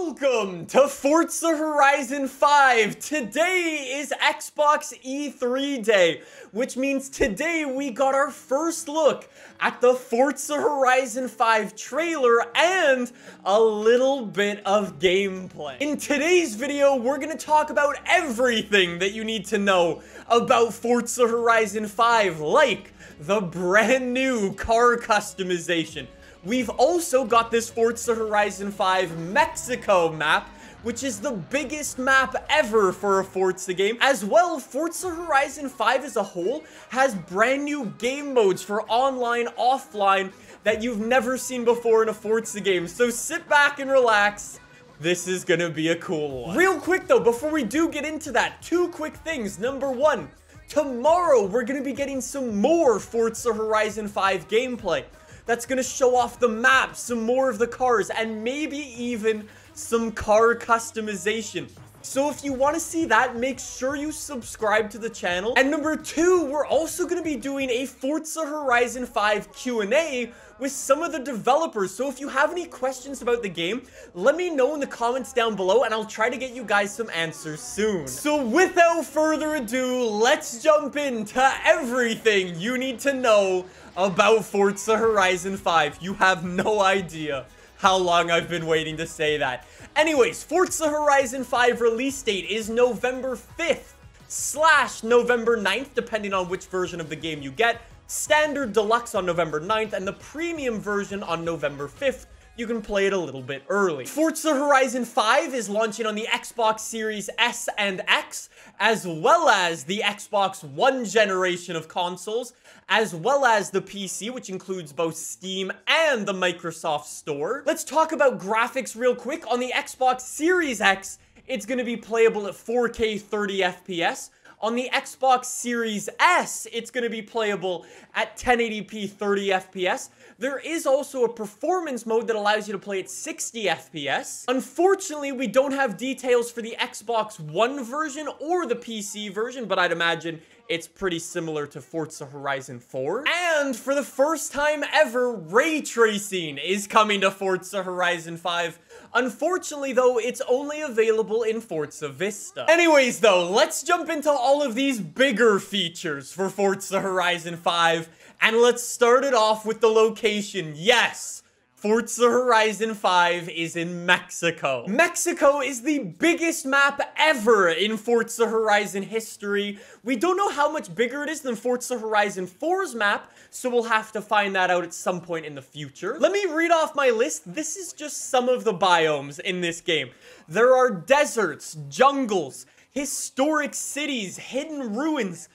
Welcome to Forza Horizon 5. Today is Xbox E3 day, which means today we got our first look at the Forza Horizon 5 trailer and a little bit of gameplay. In today's video, we're going to talk about everything that you need to know about Forza Horizon 5, like the brand new car customization. We've also got this Forza Horizon 5 Mexico map, which is the biggest map ever for a Forza game. As well, Forza Horizon 5 as a whole has brand new game modes for online, offline that you've never seen before in a Forza game. So sit back and relax. This is gonna be a cool one. Real quick though, before we do get into that, two quick things. Number one, tomorrow we're gonna be getting some more Forza Horizon 5 gameplay. That's gonna show off the map, some more of the cars, and maybe even some car customization. So if you want to see that, make sure you subscribe to the channel. And number two, we're also going to be doing a Forza Horizon 5 Q&A with some of the developers. So if you have any questions about the game, let me know in the comments down below and I'll try to get you guys some answers soon. So without further ado, let's jump into everything you need to know about Forza Horizon 5. You have no idea how long I've been waiting to say that. Anyways, Forza Horizon 5 release date is November 5th / November 9th, depending on which version of the game you get. Standard Deluxe on November 9th, and the premium version on November 5th. You can play it a little bit early. Forza Horizon 5 is launching on the Xbox Series S and X, as well as the Xbox One generation of consoles, as well as the PC, which includes both Steam and the Microsoft Store. Let's talk about graphics real quick. On the Xbox Series X, it's going to be playable at 4K 30 FPS. On the Xbox Series S, it's going to be playable at 1080p 30 FPS. There is also a performance mode that allows you to play at 60 FPS. Unfortunately, we don't have details for the Xbox One version or the PC version, but I'd imagine it's pretty similar to Forza Horizon 4. And for the first time ever, ray tracing is coming to Forza Horizon 5. Unfortunately, though, it's only available in Forza Vista. Anyways, though, let's jump into all of these bigger features for Forza Horizon 5. And let's start it off with the location. Yes, Forza Horizon 5 is in Mexico. Mexico is the biggest map ever in Forza Horizon history. We don't know how much bigger it is than Forza Horizon 4's map, so we'll have to find that out at some point in the future. Let me read off my list. This is just some of the biomes in this game. There are deserts, jungles, historic cities, hidden ruins,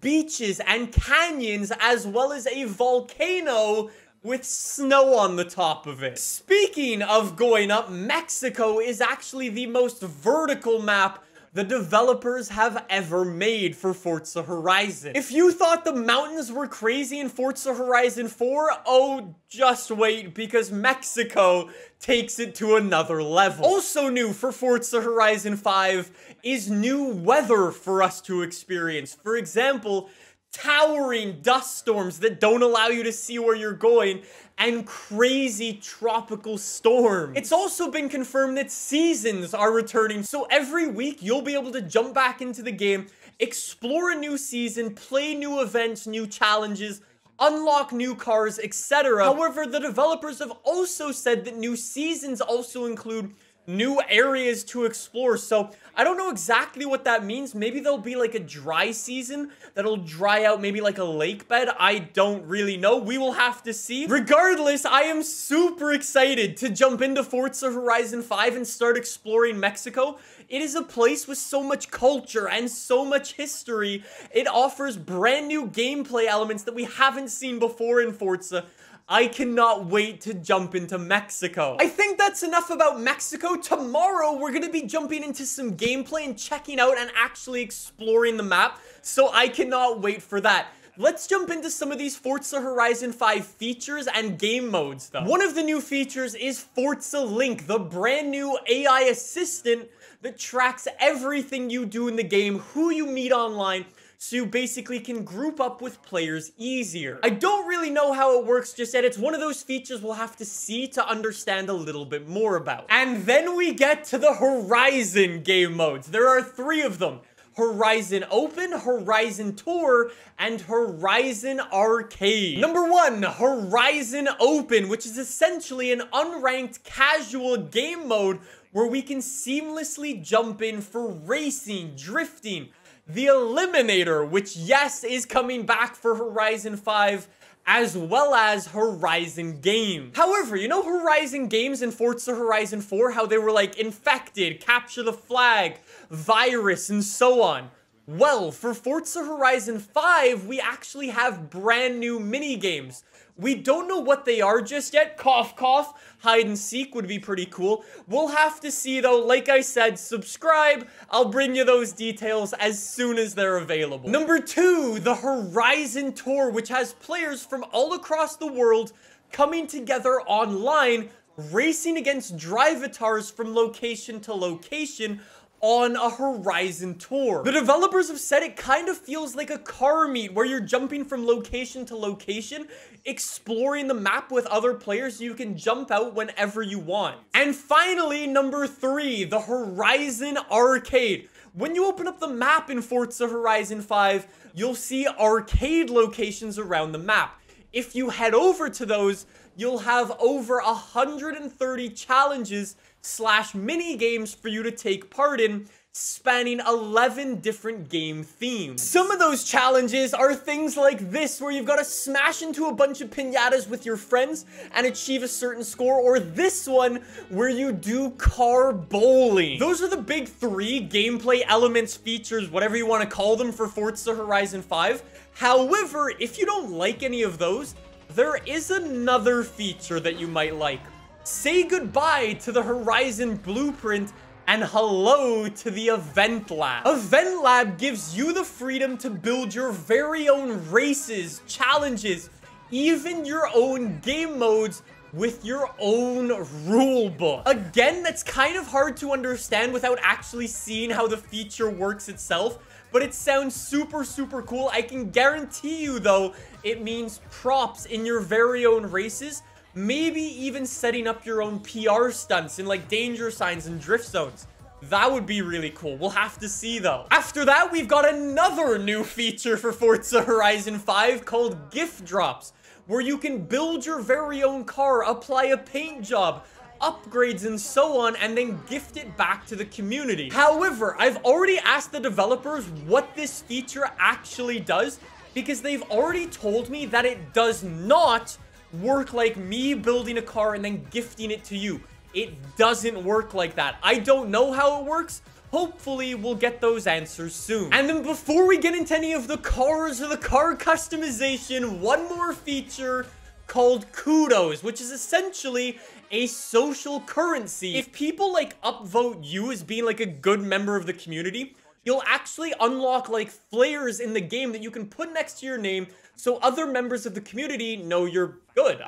beaches and canyons, as well as a volcano with snow on the top of it. Speaking of going up, Mexico is actually the most vertical map the developers have ever made for Forza Horizon. If you thought the mountains were crazy in Forza Horizon 4, oh, just wait, because Mexico takes it to another level. Also new for Forza Horizon 5 is new weather for us to experience. For example, towering dust storms that don't allow you to see where you're going, and crazy tropical storms. It's also been confirmed that seasons are returning, so every week you'll be able to jump back into the game, explore a new season, play new events, new challenges, unlock new cars, etc. However, the developers have also said that new seasons also include new areas to explore, so I don't know exactly what that means. Maybe there'll be like a dry season that'll dry out maybe like a lake bed. I don't really know. We will have to see. Regardless, I am super excited to jump into Forza Horizon 5 and start exploring Mexico. It is a place with so much culture and so much history. It offers brand new gameplay elements that we haven't seen before in Forza. I cannot wait to jump into Mexico. I think that's enough about Mexico. Tomorrow, we're going to be jumping into some gameplay and checking out and actually exploring the map, so I cannot wait for that. Let's jump into some of these Forza Horizon 5 features and game modes, though. One of the new features is Forza Link, the brand new AI assistant that tracks everything you do in the game, who you meet online, so you basically can group up with players easier. I don't really know how it works just yet. It's one of those features we'll have to see to understand a little bit more about. And then we get to the Horizon game modes. There are 3 of them. Horizon Open, Horizon Tour, and Horizon Arcade. Number 1, Horizon Open, which is essentially an unranked casual game mode where we can seamlessly jump in for racing, drifting, the Eliminator, which yes, is coming back for Horizon 5, as well as Horizon Games. However, you know Horizon Games in Forza Horizon 4, how they were like infected, capture the flag, virus, and so on? Well, for Forza Horizon 5, we actually have brand new mini games. We don't know what they are just yet. Cough, cough. Hide and seek would be pretty cool. We'll have to see though. Like I said, subscribe. I'll bring you those details as soon as they're available. Number 2, the Horizon Tour, which has players from all across the world coming together online, racing against drivatars from location to location on a Horizon Tour. The developers have said it kind of feels like a car meet where you're jumping from location to location, exploring the map with other players so you can jump out whenever you want. And finally, number 3, the Horizon Arcade. When you open up the map in Forza Horizon 5, you'll see arcade locations around the map. If you head over to those, you'll have over 130 challenges / mini games for you to take part in, spanning 11 different game themes. Some of those challenges are things like this, where you've got to smash into a bunch of piñatas with your friends and achieve a certain score, or this one where you do car bowling. Those are the big 3 gameplay elements, features, whatever you want to call them, for Forza Horizon 5. However, if you don't like any of those, there is another feature that you might like. Say goodbye to the Horizon Blueprint and hello to the Event Lab. Event Lab gives you the freedom to build your very own races, challenges, even your own game modes with your own rule book. Again, that's kind of hard to understand without actually seeing how the feature works itself, but it sounds super, super cool. I can guarantee you, though, it means props in your very own races, maybe even setting up your own PR stunts in like danger signs and drift zones. That would be really cool. We'll have to see though. After that, we've got another new feature for Forza Horizon 5 called gift drops, where you can build your very own car, apply a paint job, upgrades and so on, and then gift it back to the community. However, I've already asked the developers what this feature actually does, because they've already told me that it does not work like me building a car and then gifting it to you. It doesn't work like that. I don't know how it works. Hopefully, we'll get those answers soon. And then before we get into any of the cars or the car customization, one more feature called Kudos, which is essentially a social currency. If people like upvote you as being like a good member of the community, you'll actually unlock like flares in the game that you can put next to your name so other members of the community know you're good.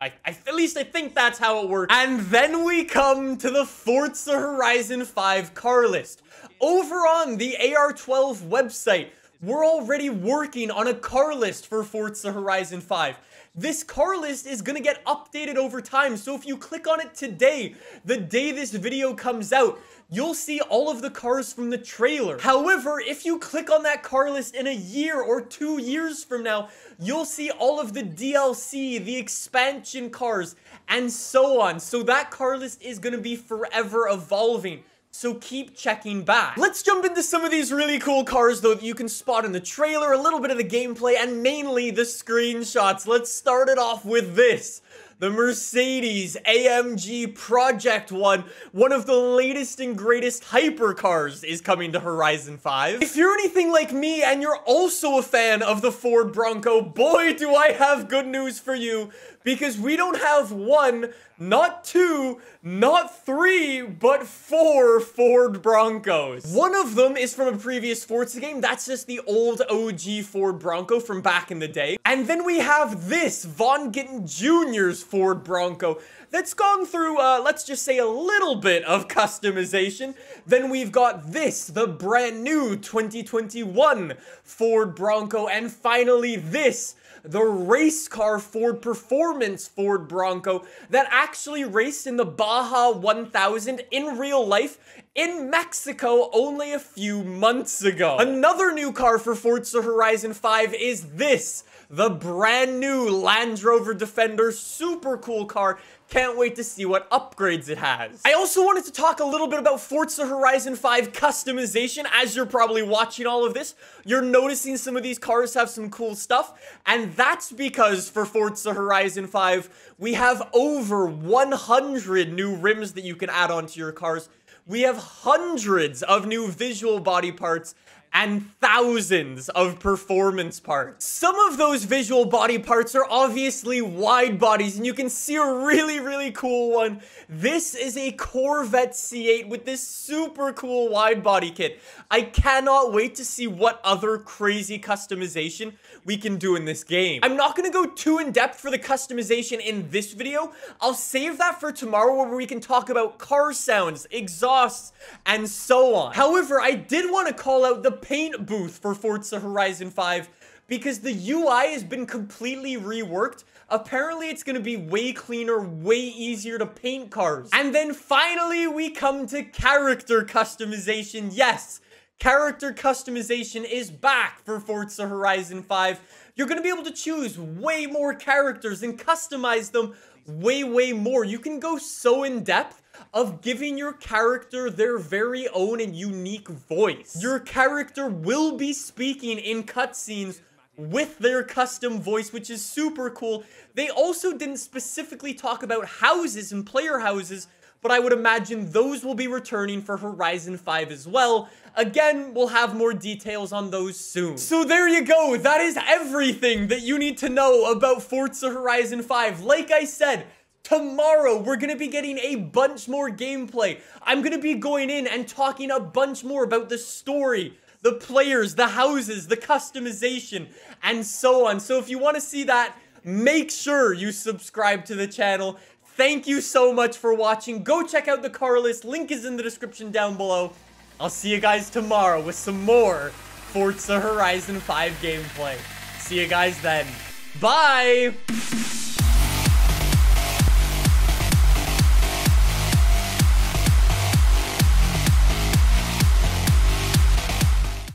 At least I think that's how it works. And then we come to the Forza Horizon 5 car list. Over on the AR12 website, we're already working on a car list for Forza Horizon 5. This car list is going to get updated over time, so if you click on it today, the day this video comes out, you'll see all of the cars from the trailer. However, if you click on that car list in a year or 2 years from now, you'll see all of the DLC, the expansion cars, and so on. So that car list is going to be forever evolving. So keep checking back. Let's jump into some of these really cool cars, though, that you can spot in the trailer, a little bit of the gameplay, and mainly the screenshots. Let's start it off with this. The Mercedes AMG Project one of the latest and greatest hypercars, is coming to Horizon 5. If you're anything like me and you're also a fan of the Ford Bronco, boy, do I have good news for you, because we don't have 1, not 2, not 3, but 4 Ford Broncos. One of them is from a previous Forza game. That's just the old OG Ford Bronco from back in the day. And then we have this, Von Gittin Jr.'s Ford Bronco. that's gone through, let's just say a little bit of customization. Then we've got this, the brand new 2021 Ford Bronco. And finally this, the race car Ford Performance Ford Bronco that actually raced in the Baja 1000 in real life in Mexico only a few months ago. Another new car for Forza Horizon 5 is this, the brand new Land Rover Defender. Super cool car. Can't wait to see what upgrades it has. I also wanted to talk a little bit about Forza Horizon 5 customization. As you're probably watching all of this, you're noticing some of these cars have some cool stuff, and that's because for Forza Horizon 5, we have over 100 new rims that you can add onto your cars. We have hundreds of new visual body parts and thousands of performance parts. Some of those visual body parts are obviously wide bodies, and you can see a really cool one. This is a Corvette C8 with this super cool wide body kit. I cannot wait to see what other crazy customization we can do in this game. I'm not gonna go too in depth for the customization in this video. I'll save that for tomorrow, where we can talk about car sounds, exhausts, and so on. However, I did want to call out the paint booth for Forza Horizon 5 because the UI has been completely reworked. Apparently, it's going to be way cleaner, way easier to paint cars. And then finally, we come to character customization. Yes, character customization is back for Forza Horizon 5. You're going to be able to choose way more characters and customize them way more. You can go so in depth of giving your character their very own and unique voice. Your character will be speaking in cutscenes with their custom voice, which is super cool. They also didn't specifically talk about houses and player houses, but I would imagine those will be returning for Horizon 5 as well. Again, we'll have more details on those soon. So there you go. That is everything that you need to know about Forza Horizon 5. Like I said, tomorrow, we're going to be getting a bunch more gameplay. I'm going to be going in and talking a bunch more about the story, the players, the houses, the customization, and so on. So if you want to see that, make sure you subscribe to the channel. Thank you so much for watching. Go check out the car list. Link is in the description down below. I'll see you guys tomorrow with some more Forza Horizon 5 gameplay. See you guys then. Bye!